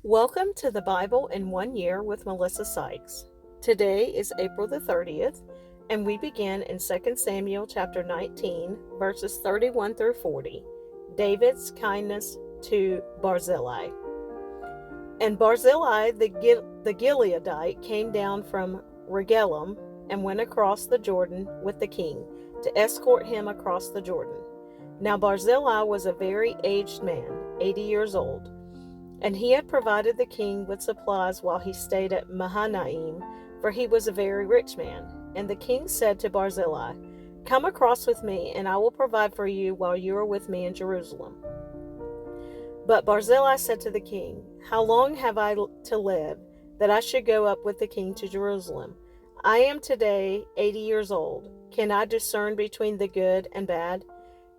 Welcome to the Bible in 1 Year with Melissa Sykes. Today is April the 30th, and we begin in 2 Samuel chapter 19, verses 31 through 40, David's kindness to Barzillai. And Barzillai the Gileadite came down from Regelim and went across the Jordan with the king to escort him across the Jordan. Now Barzillai was a very aged man, 80 years old. And he had provided the king with supplies while he stayed at Mahanaim, for he was a very rich man. And the king said to Barzillai, "Come across with me, and I will provide for you while you are with me in Jerusalem." But Barzillai said to the king, "How long have I to live, that I should go up with the king to Jerusalem? I am today 80 years old. Can I discern between the good and bad?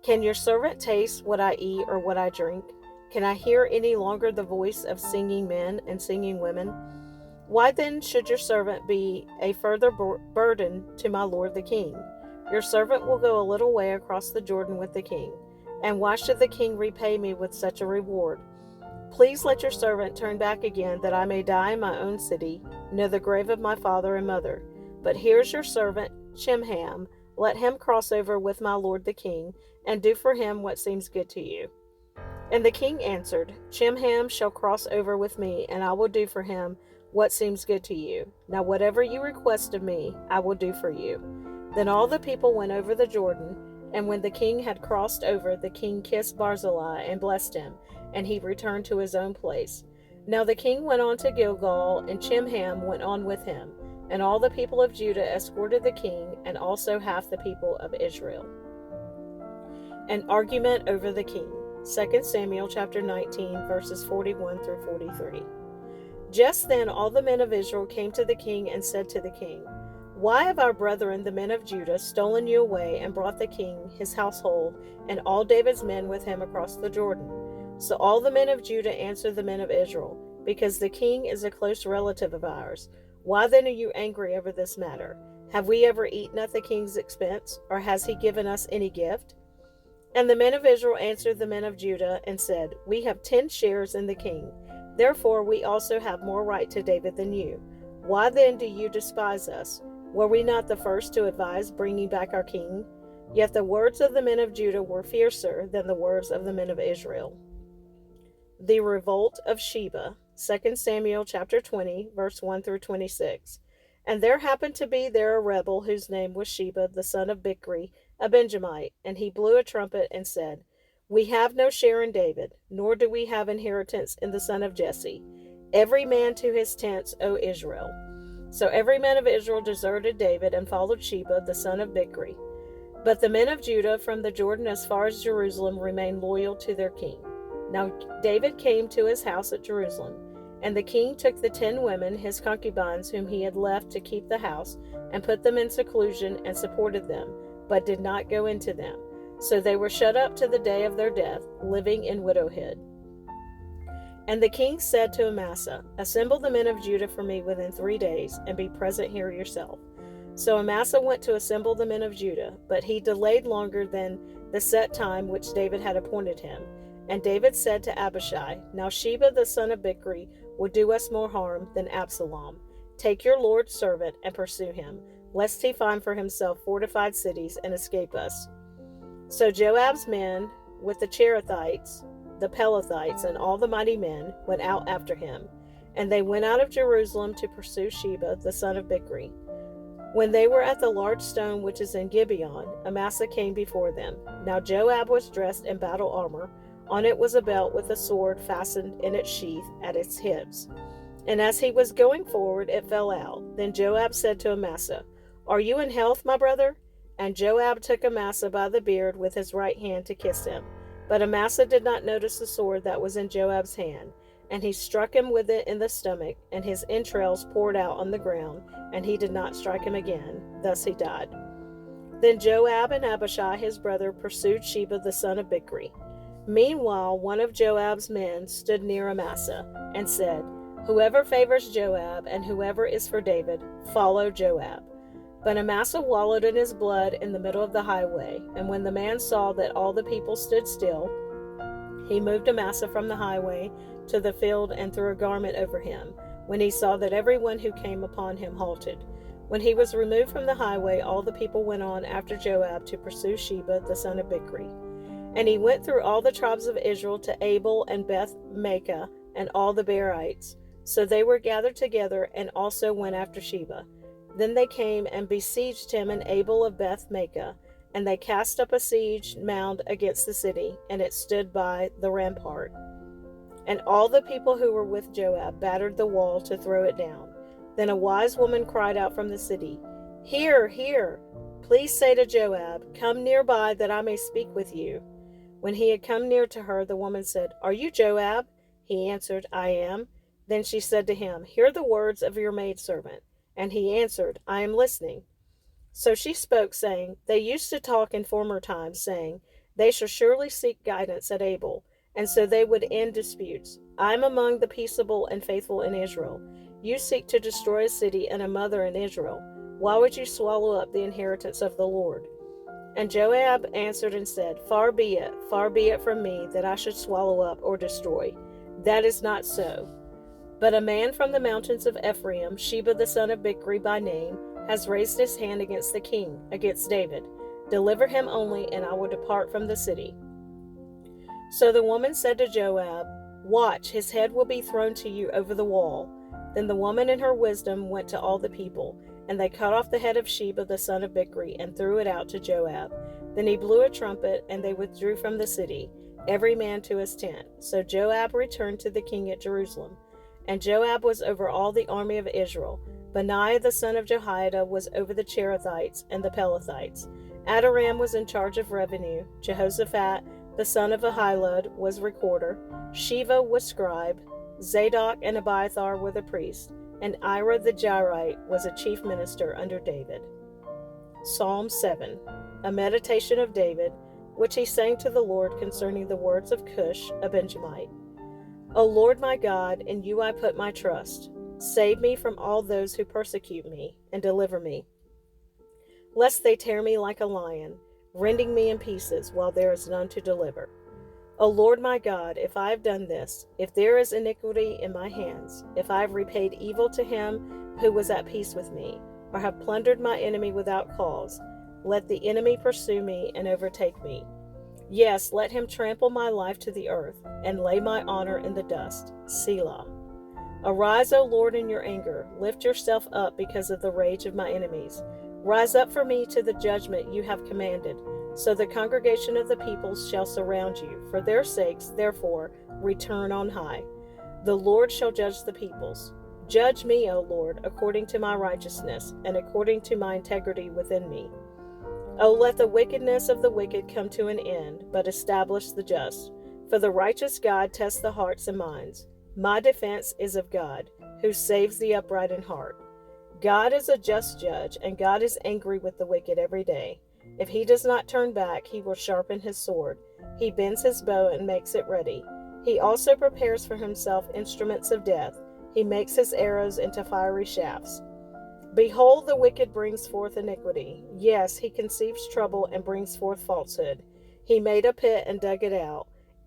Can your servant taste what I eat or what I drink? Can I hear any longer the voice of singing men and singing women? Why then should your servant be a further burden to my lord the king? Your servant will go a little way across the Jordan with the king. And why should the king repay me with such a reward? Please let your servant turn back again, that I may die in my own city, near the grave of my father and mother. But here's your servant Chimham. Let him cross over with my lord the king, and do for him what seems good to you." And the king answered, "Chimham shall cross over with me, and I will do for him what seems good to you. Now whatever you request of me, I will do for you." Then all the people went over the Jordan, and when the king had crossed over, the king kissed Barzillai and blessed him, and he returned to his own place. Now the king went on to Gilgal, and Chimham went on with him, and all the people of Judah escorted the king, and also half the people of Israel. An argument over the king. 2 Samuel chapter 19, verses 41 through 43. Just then all the men of Israel came to the king and said to the king, "Why have our brethren, the men of Judah, stolen you away and brought the king, his household, and all David's men with him across the Jordan?" So all the men of Judah answered the men of Israel, "Because the king is a close relative of ours. Why then are you angry over this matter? Have we ever eaten at the king's expense, or has he given us any gift?" And the men of Israel answered the men of Judah and said, "We have 10 shares in the king. Therefore we also have more right to David than you. Why then do you despise us? Were we not the first to advise bringing back our king?" Yet the words of the men of Judah were fiercer than the words of the men of Israel. The revolt of Sheba. 2 Samuel chapter 20, verse 1 through 26. And there happened to be there a rebel whose name was Sheba, the son of Bichri, a Benjamite, and he blew a trumpet and said, "We have no share in David, nor do we have inheritance in the son of Jesse. Every man to his tents, O Israel." So every man of Israel deserted David and followed Sheba, the son of Bichri. But the men of Judah from the Jordan as far as Jerusalem remained loyal to their king. Now David came to his house at Jerusalem, and the king took the 10 women, his concubines, whom he had left to keep the house, and put them in seclusion and supported them, but did not go into them. So they were shut up to the day of their death, living in widowhood. And the king said to Amasa, "Assemble the men of Judah for me within 3 days, and be present here yourself." So Amasa went to assemble the men of Judah, but he delayed longer than the set time which David had appointed him. And David said to Abishai, "Now Sheba the son of Bichri will do us more harm than Absalom. Take your Lord's servant and pursue him, lest he find for himself fortified cities and escape us." So Joab's men, with the Cherethites, the Pelethites, and all the mighty men, went out after him. And they went out of Jerusalem to pursue Sheba, the son of Bichri. When they were at the large stone which is in Gibeon, Amasa came before them. Now Joab was dressed in battle armor. On it was a belt with a sword fastened in its sheath at its hips. And as he was going forward, it fell out. Then Joab said to Amasa, "Are you in health, my brother?" And Joab took Amasa by the beard with his right hand to kiss him. But Amasa did not notice the sword that was in Joab's hand, and he struck him with it in the stomach, and his entrails poured out on the ground, and he did not strike him again. Thus he died. Then Joab and Abishai his brother pursued Sheba the son of Bichri. Meanwhile one of Joab's men stood near Amasa, and said, "Whoever favors Joab, and whoever is for David, follow Joab." But Amasa wallowed in his blood in the middle of the highway, and when the man saw that all the people stood still, he moved Amasa from the highway to the field and threw a garment over him, when he saw that everyone who came upon him halted. When he was removed from the highway, all the people went on after Joab to pursue Sheba the son of Bichri. And he went through all the tribes of Israel to Abel and Beth-Maachah and all the Berites. So they were gathered together and also went after Sheba. Then they came and besieged him in Abel of Beth-Maachah, and they cast up a siege mound against the city, and it stood by the rampart. And all the people who were with Joab battered the wall to throw it down. Then a wise woman cried out from the city, "Here, here! Please say to Joab, 'Come nearby that I may speak with you.'" When he had come near to her, the woman said, "Are you Joab?" He answered, "I am." Then she said to him, "Hear the words of your maidservant." And he answered, "I am listening." So she spoke, saying, "They used to talk in former times, saying, 'They shall surely seek guidance at Abel,' and so they would end disputes. I am among the peaceable and faithful in Israel. You seek to destroy a city and a mother in Israel. Why would you swallow up the inheritance of the Lord?" And Joab answered and said, far be it from me that I should swallow up or destroy. That is not so. But a man from the mountains of Ephraim, Sheba the son of Bichri by name, has raised his hand against the king, against David. Deliver him only, and I will depart from the city." So the woman said to Joab, "Watch, his head will be thrown to you over the wall." Then the woman in her wisdom went to all the people, and they cut off the head of Sheba the son of Bichri and threw it out to Joab. Then he blew a trumpet, and they withdrew from the city, every man to his tent. So Joab returned to the king at Jerusalem. And Joab was over all the army of Israel. Benaiah the son of Jehoiada was over the Cherethites and the Pelethites. Adoram was in charge of revenue. Jehoshaphat the son of Ahilud was recorder. Sheva was scribe. Zadok and Abiathar were the priests. And Ira the Jairite was a chief minister under David. Psalm 7, a meditation of David, which he sang to the Lord concerning the words of Cush, a Benjamite. O Lord my God, in you I put my trust. Save me from all those who persecute me, and deliver me, lest they tear me like a lion, rending me in pieces while there is none to deliver. O Lord my God, if I have done this, if there is iniquity in my hands, if I have repaid evil to him who was at peace with me, or have plundered my enemy without cause, let the enemy pursue me and overtake me. Yes, let him trample my life to the earth, and lay my honor in the dust. Selah. Arise, O Lord, in your anger. Lift yourself up because of the rage of my enemies. Rise up for me to the judgment you have commanded. So the congregation of the peoples shall surround you. For their sakes, therefore, return on high. The Lord shall judge the peoples. Judge me, O Lord, according to my righteousness, and according to my integrity within me. O let the wickedness of the wicked come to an end, but establish the just. For the righteous God tests the hearts and minds. My defense is of God, who saves the upright in heart. God is a just judge, and God is angry with the wicked every day. If he does not turn back, he will sharpen his sword. He bends his bow and makes it ready. He also prepares for himself instruments of death. He makes his arrows into fiery shafts. Behold, the wicked brings forth iniquity. Yes, he conceives trouble and brings forth falsehood. He made a pit and dug it out,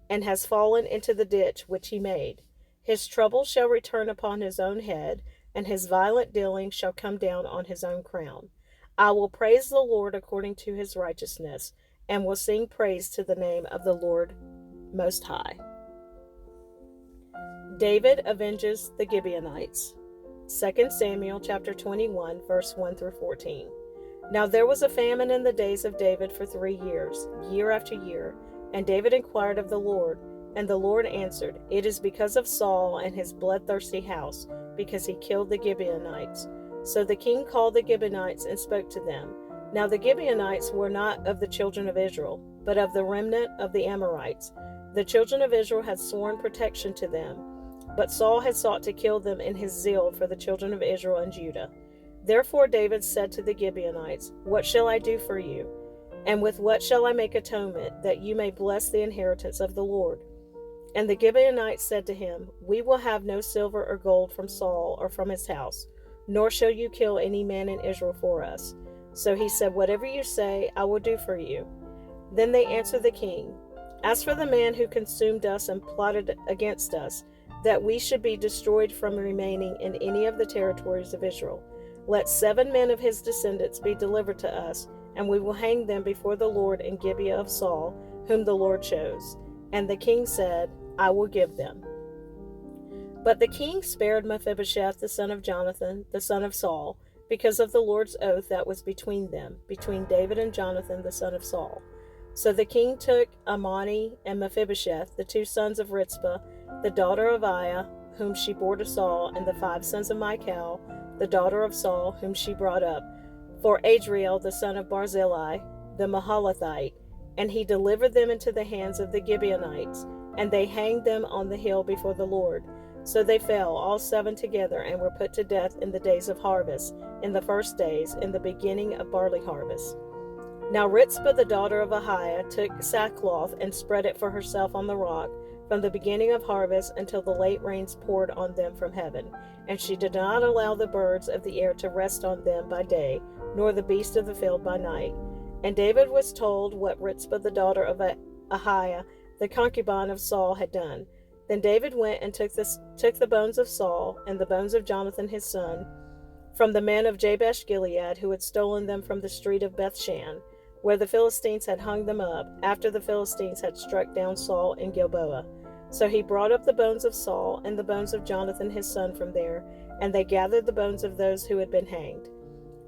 and has fallen into the ditch which he made. His trouble shall return upon his own head, and his violent dealing shall come down on his own crown. I will praise the Lord according to his righteousness, and will sing praise to the name of the Lord Most High. David avenges the Gibeonites. 2 Samuel chapter 21, verse 1 through 14. Now there was a famine in the days of David for 3 years, year after year, and David inquired of the Lord, and the Lord answered, It is because of Saul and his bloodthirsty house, because he killed the Gibeonites. So the king called the Gibeonites and spoke to them. Now the Gibeonites were not of the children of Israel, but of the remnant of the Amorites. The children of Israel had sworn protection to them, but Saul had sought to kill them in his zeal for the children of Israel and Judah. Therefore David said to the Gibeonites, What shall I do for you? And with what shall I make atonement, that you may bless the inheritance of the Lord? And the Gibeonites said to him, We will have no silver or gold from Saul or from his house, nor shall you kill any man in Israel for us. So he said, Whatever you say, I will do for you. Then they answered the king, As for the man who consumed us and plotted against us, that we should be destroyed from remaining in any of the territories of Israel. Let 7 men of his descendants be delivered to us, and we will hang them before the Lord in Gibeah of Saul, whom the Lord chose. And the king said, I will give them. But the king spared Mephibosheth, the son of Jonathan, the son of Saul, because of the Lord's oath that was between them, between David and Jonathan, the son of Saul. So the king took Amani and Mephibosheth, the 2 sons of Rizpah, the daughter of Aiah, whom she bore to Saul, and the 5 sons of Michal, the daughter of Saul, whom she brought up, for Adriel, the son of Barzillai, the Mahalathite, and he delivered them into the hands of the Gibeonites, and they hanged them on the hill before the Lord. So they fell, all 7 together, and were put to death in the days of harvest, in the first days, in the beginning of barley harvest. Now Rizpah, the daughter of Ahiah, took sackcloth and spread it for herself on the rock, from the beginning of harvest until the late rains poured on them from heaven. And she did not allow the birds of the air to rest on them by day, nor the beasts of the field by night. And David was told what Rizpah, the daughter of Ahiah, the concubine of Saul, had done. Then David went and took the bones of Saul and the bones of Jonathan his son from the men of Jabesh Gilead, who had stolen them from the street of Bethshan, where the Philistines had hung them up, after the Philistines had struck down Saul in Gilboa. So he brought up the bones of Saul and the bones of Jonathan his son from there, and they gathered the bones of those who had been hanged.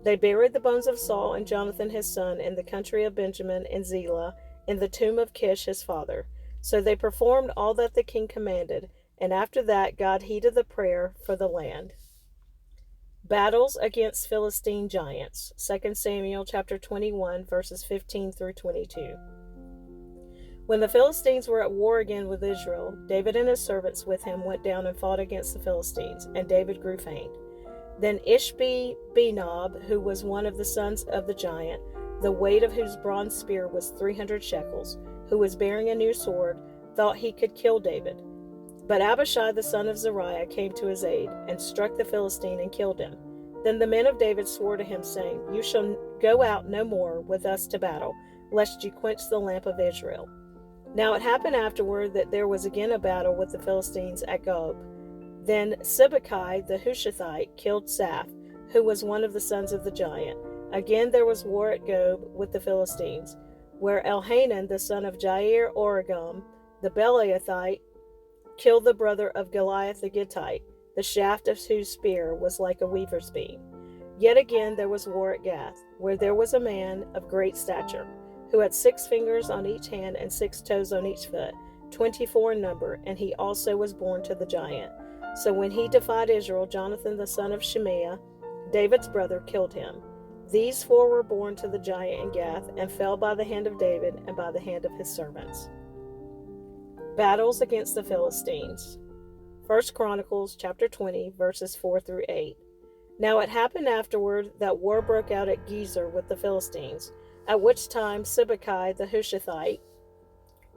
They buried the bones of Saul and Jonathan his son in the country of Benjamin in Zelah, in the tomb of Kish his father. So they performed all that the king commanded, and after that God heeded the prayer for the land. Battles against Philistine giants. 2 Samuel chapter 21, verses 15 through 22. When the Philistines were at war again with Israel, David and his servants with him went down and fought against the Philistines, and David grew faint. Then Ishbi-Benob, who was one of the sons of the giant, the weight of whose bronze spear was 300 shekels, who was bearing a new sword, thought he could kill David. But Abishai the son of Zeruiah came to his aid, and struck the Philistine and killed him. Then the men of David swore to him, saying, You shall go out no more with us to battle, lest you quench the lamp of Israel. Now it happened afterward that there was again a battle with the Philistines at Gob. Then Sibbecai the Hushathite killed Saph, who was one of the sons of the giant. Again there was war at Gob with the Philistines, where Elhanan the son of Jair Oregam, the Beliathite, killed the brother of Goliath the Gittite, the shaft of whose spear was like a weaver's beam. Yet again there was war at Gath, where there was a man of great stature, who had 6 fingers on each hand and 6 toes on each foot, 24 in number, and he also was born to the giant. So when he defied Israel, Jonathan the son of Shimea, David's brother, killed him. These 4 were born to the giant in Gath, and fell by the hand of David and by the hand of his servants. Battles against the Philistines. 1 Chronicles chapter 20, verses 4 through 8. Now it happened afterward that war broke out at Gezer with the Philistines, at which time Sibbecai the Hushathite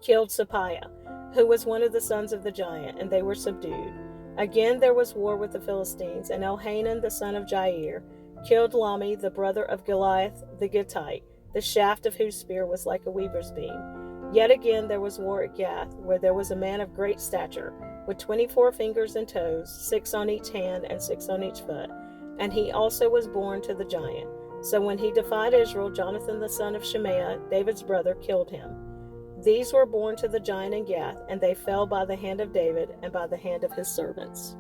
killed Sappiah, who was one of the sons of the giant, and they were subdued. Again there was war with the Philistines, and Elhanan the son of Jair killed Lami, the brother of Goliath the Gittite, the shaft of whose spear was like a weaver's beam. Yet again there was war at Gath, where there was a man of great stature, with 24 fingers and toes, 6 on each hand and 6 on each foot, and he also was born to the giant. So when he defied Israel, Jonathan the son of Shimea, David's brother, killed him. These were born to the giant in Gath, and they fell by the hand of David and by the hand of his servants.